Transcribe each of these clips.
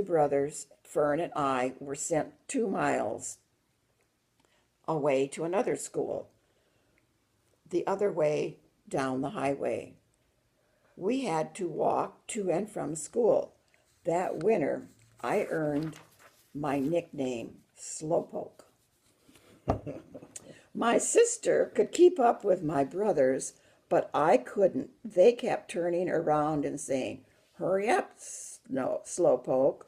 brothers, Fern and I, were sent 2 miles away to another school, the other way down the highway. We had to walk to and from school. That winter, I earned my nickname, Slowpoke. My sister could keep up with my brothers, but I couldn't. They kept turning around and saying, "Hurry up, Slowpoke."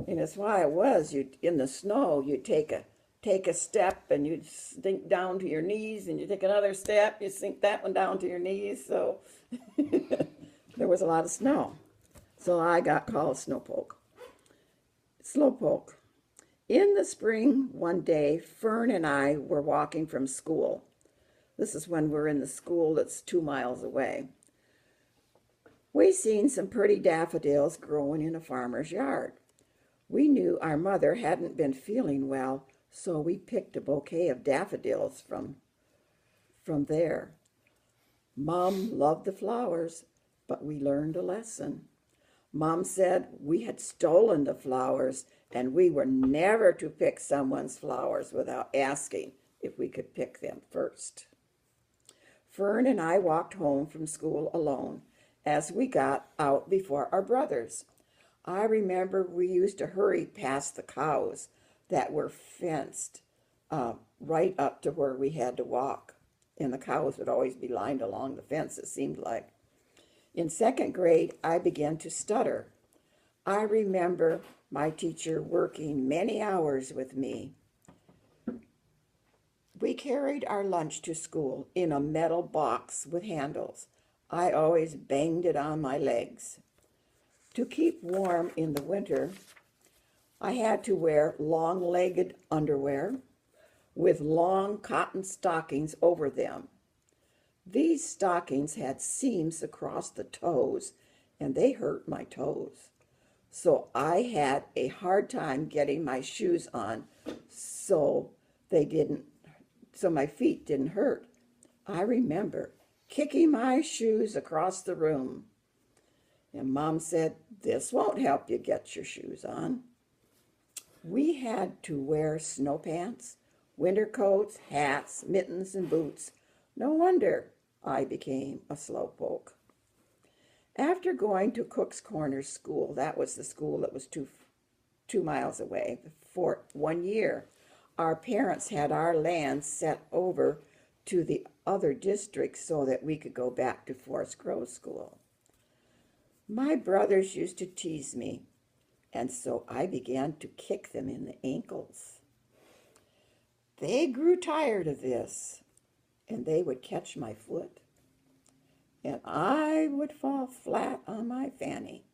And that's why it was, you in the snow, you take a step and you sink down to your knees, and you take another step, you sink that one down to your knees. So there was a lot of snow. So I got called Slowpoke. In the spring, one day, Fern and I were walking from school. This is when we're in the school that's 2 miles away. We seen some pretty daffodils growing in a farmer's yard. We knew our mother hadn't been feeling well, so we picked a bouquet of daffodils from there. Mom loved the flowers, but we learned a lesson. Mom said we had stolen the flowers and we were never to pick someone's flowers without asking if we could pick them first. Fern and I walked home from school alone as we got out before our brothers. I remember we used to hurry past the cows that were fenced right up to where we had to walk. And the cows would always be lined along the fence, it seemed like. In second grade, I began to stutter. I remember my teacher working many hours with me. We carried our lunch to school in a metal box with handles. I always banged it on my legs. To keep warm in the winter, I had to wear long-legged underwear with long cotton stockings over them. These stockings had seams across the toes, and they hurt my toes. So I had a hard time getting my shoes on so my feet didn't hurt. I remember kicking my shoes across the room. And Mom said, "This won't help you get your shoes on." We had to wear snow pants, winter coats, hats, mittens, and boots. No wonder I became a slowpoke. After going to Cook's Corner School, that was the school that was 2 miles away, for 1 year, our parents had our land set over to the other district so that we could go back to Forest Grove School. My brothers used to tease me, and so I began to kick them in the ankles. They grew tired of this, and they would catch my foot, and I would fall flat on my fanny.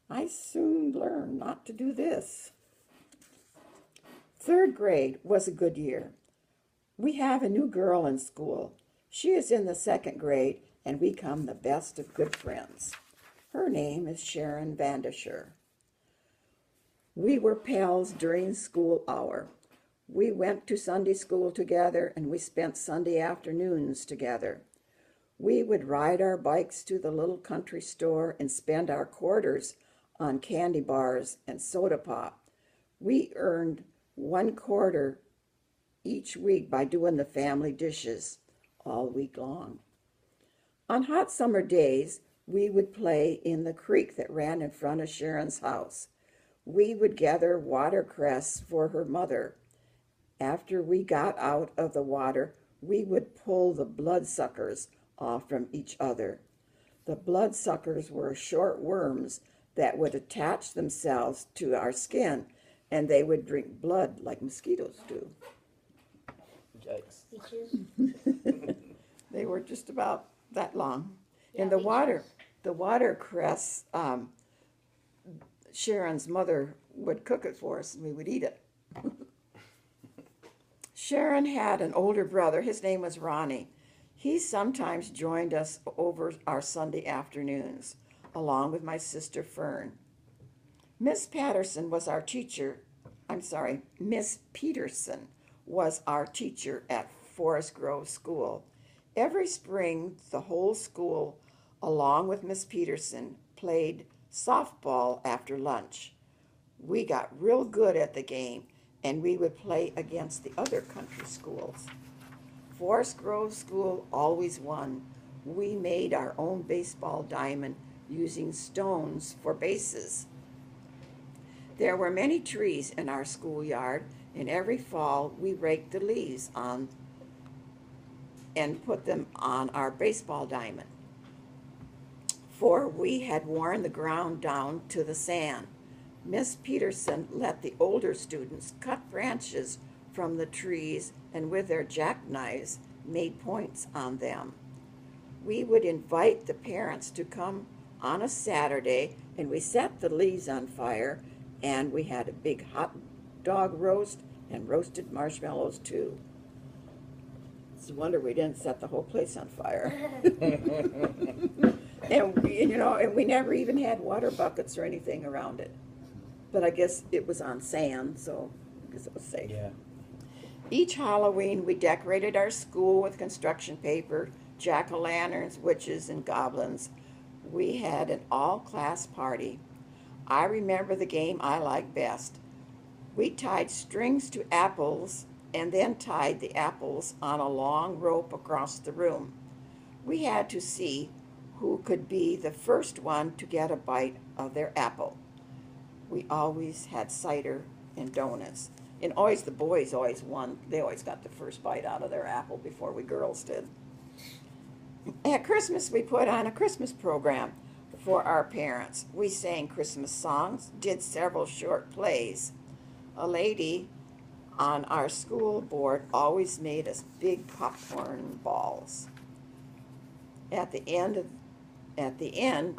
I soon learned not to do this. Third grade was a good year. We have a new girl in school. She is in the second grade, and we become the best of good friends. Her name is Sharon Vandisher. We were pals during school hour. We went to Sunday school together, and we spent Sunday afternoons together. We would ride our bikes to the little country store and spend our quarters on candy bars and soda pop. We earned 1 quarter each week by doing the family dishes all week long. On hot summer days, we would play in the creek that ran in front of Sharon's house. We would gather watercress for her mother. After we got out of the water, we would pull the bloodsuckers off from each other. The bloodsuckers were short worms that would attach themselves to our skin, and they would drink blood like mosquitoes do. Yikes. They were just about that long. Yeah, And the watercress, Sharon's mother would cook it for us and we would eat it. Sharon had an older brother. His name was Ronnie. He sometimes joined us over our Sunday afternoons, along with my sister Fern. Miss Patterson was our teacher. Miss Peterson was our teacher at Forest Grove School. Every spring, the whole school, along with Miss Peterson, played softball after lunch. We got real good at the game, and we would play against the other country schools. Forest Grove School always won. We made our own baseball diamond using stones for bases. There were many trees in our schoolyard, and every fall we raked the leaves on and put them on our baseball diamond. For we had worn the ground down to the sand. Miss Peterson let the older students cut branches from the trees and with their jackknives made points on them. We would invite the parents to come on a Saturday, and we set the leaves on fire, and we had a big hot dog roast and roasted marshmallows too. It's a wonder we didn't set the whole place on fire. And we never even had water buckets or anything around it. But I guess it was on sand, so I guess it was safe. Yeah. Each Halloween, we decorated our school with construction paper, jack-o'-lanterns, witches, and goblins. We had an all-class party. I remember the game I liked best. We tied strings to apples and then tied the apples on a long rope across the room. We had to see who could be the first one to get a bite of their apple. We always had cider and donuts. And always the boys always won. They always got the first bite out of their apple before we girls did. At Christmas, we put on a Christmas program for our parents. We sang Christmas songs, did several short plays. A lady on our school board always made us big popcorn balls. At the end,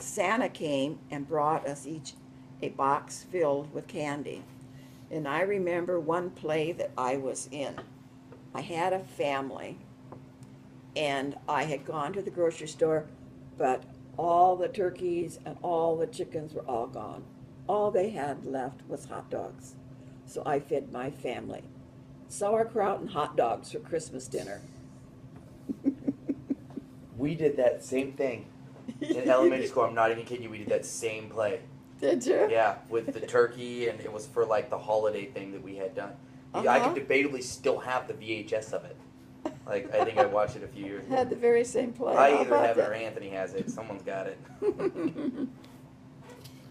Santa came and brought us each a box filled with candy. And I remember one play that I was in. I had a family, and I had gone to the grocery store, but all the turkeys and all the chickens were all gone. All they had left was hot dogs. So I fed my family sauerkraut and hot dogs for Christmas dinner. We did that same thing in elementary school. I'm not even kidding you. We did that same play. Did you? Yeah, with the turkey, and it was for like the holiday thing that we had done. I could debatably still have the VHS of it. Like, I think I watched it a few years ago. Had the very same play. I How either about have it that? or Anthony has it. Someone's got it.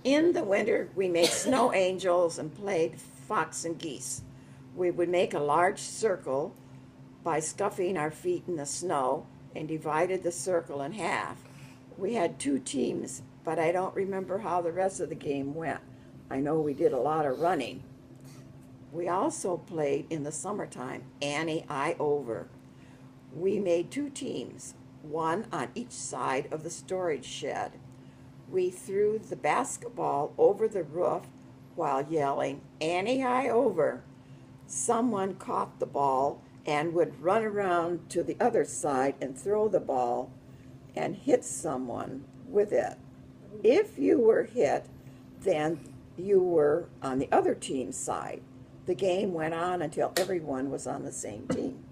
In the winter, we made snow angels and played fox and geese. We would make a large circle by stuffing our feet in the snow and divided the circle in half. We had 2 teams, but I don't remember how the rest of the game went. I know we did a lot of running. We also played in the summertime, Annie I Over. We made 2 teams, one on each side of the storage shed. We threw the basketball over the roof while yelling, Annie I Over. Someone caught the ball and would run around to the other side and throw the ball and hit someone with it. If you were hit, then you were on the other team's side. The game went on until everyone was on the same team.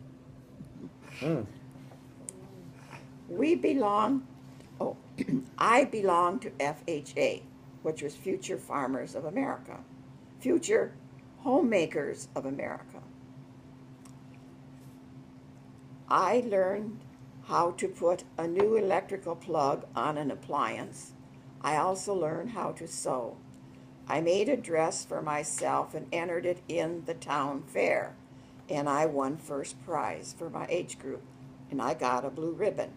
I belong to FHA, which was Future Farmers of America, Future Homemakers of America. I learned how to put a new electrical plug on an appliance. I also learned how to sew. I made a dress for myself and entered it in the town fair, and I won first prize for my age group, and I got a blue ribbon.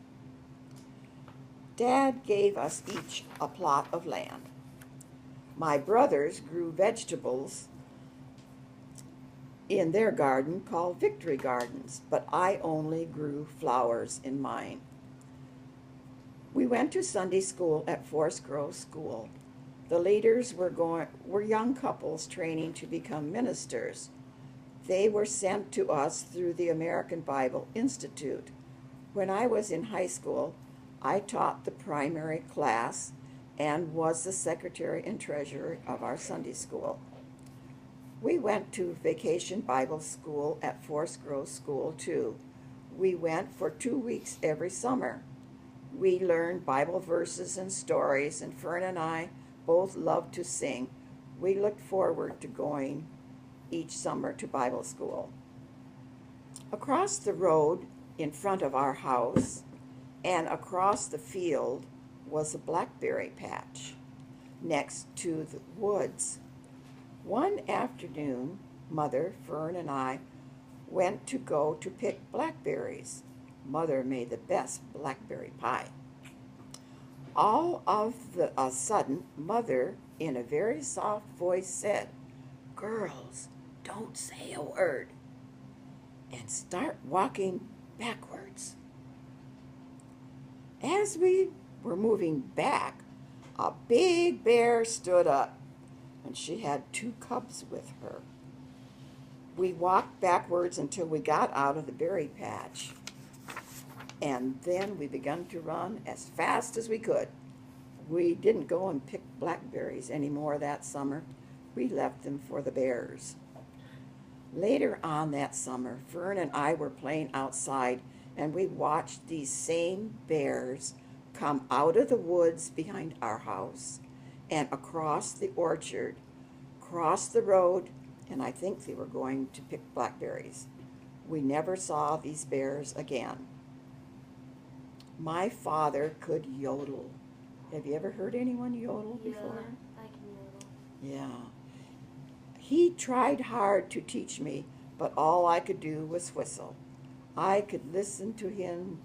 Dad gave us each a plot of land. My brothers grew vegetables in their garden called Victory Gardens, but I only grew flowers in mine. We went to Sunday school at Forest Grove School. The leaders were young couples training to become ministers. They were sent to us through the American Bible Institute. When I was in high school, I taught the primary class and was the secretary and treasurer of our Sunday school. We went to Vacation Bible School at Forest Grove School, too. We went for 2 weeks every summer. We learned Bible verses and stories, and Fern and I both loved to sing. We looked forward to going each summer to Bible school. Across the road in front of our house and across the field was a blackberry patch next to the woods. One afternoon, Mother, Fern, and I went to go to pick blackberries. Mother made the best blackberry pie. All of a sudden, Mother, in a very soft voice, said, "Girls, don't say a word," and start walking backwards. As we were moving back, a big bear stood up, and she had 2 cubs with her. We walked backwards until we got out of the berry patch, and then we began to run as fast as we could. We didn't go and pick blackberries anymore that summer. We left them for the bears. Later on that summer, Fern and I were playing outside, and we watched these same bears come out of the woods behind our house and across the orchard, cross the road, and I think they were going to pick blackberries. We never saw these bears again. My father could yodel. Have you ever heard anyone yodel before? Yeah, I can yodel. Yeah. He tried hard to teach me, but all I could do was whistle. I could listen to him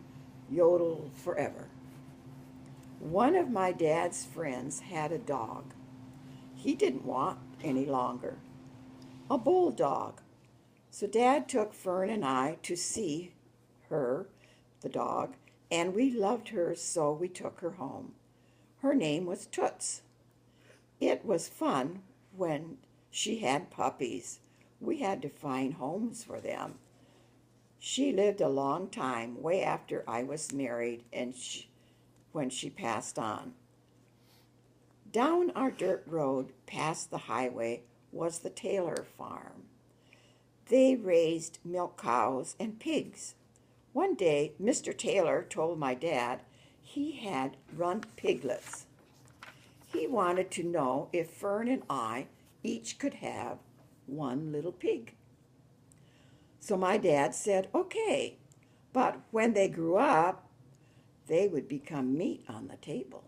yodel forever. One of my dad's friends had a dog. He didn't want any longer. A bulldog. So Dad took Fern and I to see her, the dog, and we loved her, so we took her home. Her name was Toots. It was fun when she had puppies. We had to find homes for them. She lived a long time, way after I was married and when she passed on. Down our dirt road past the highway was the Taylor farm. They raised milk cows and pigs. One day, Mr. Taylor told my dad he had runt piglets. He wanted to know if Fern and I each could have one little pig. So my dad said, okay, but when they grew up, they would become meat on the table.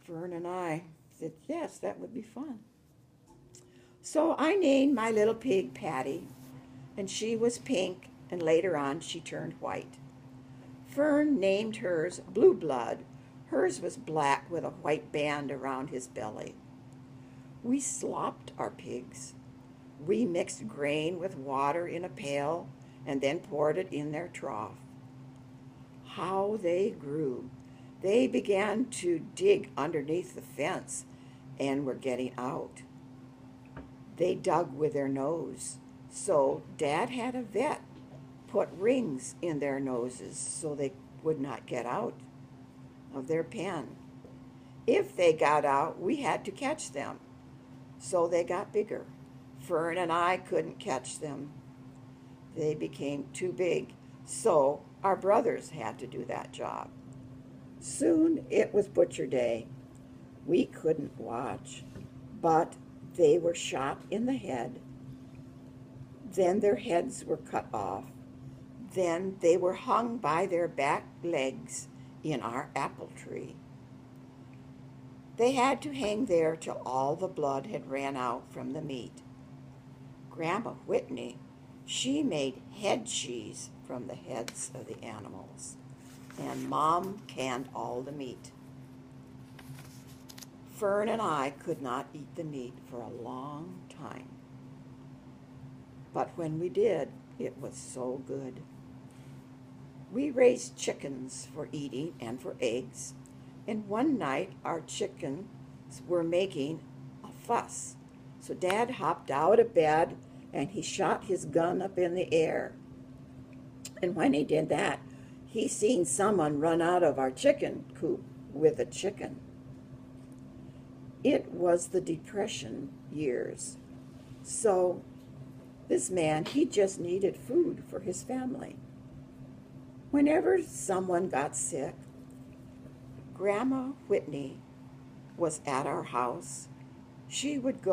Fern and I said, yes, that would be fun. So I named my little pig Patty, and she was pink, and later on she turned white. Fern named hers Blue Blood. Hers was black with a white band around his belly. We slopped our pigs. We mixed grain with water in a pail and then poured it in their trough. How they grew. They began to dig underneath the fence and were getting out. They dug with their nose. So Dad had a vet put rings in their noses so they would not get out of their pen. If they got out, we had to catch them. So they got bigger. Fern and I couldn't catch them. They became too big. So our brothers had to do that job. Soon it was butcher day. We couldn't watch, but they were shot in the head. Then their heads were cut off. Then they were hung by their back legs in our apple tree. They had to hang there till all the blood had ran out from the meat. Grandma Whitney, she made head cheese from the heads of the animals, and Mom canned all the meat. Fern and I could not eat the meat for a long time. But when we did, it was so good. We raised chickens for eating and for eggs, and one night our chickens were making a fuss. So Dad hopped out of bed and he shot his gun up in the air. And when he did that, he seen someone run out of our chicken coop with a chicken. It was the Depression years. So this man, he just needed food for his family. Whenever someone got sick, Grandma Whitney was at our house, she would go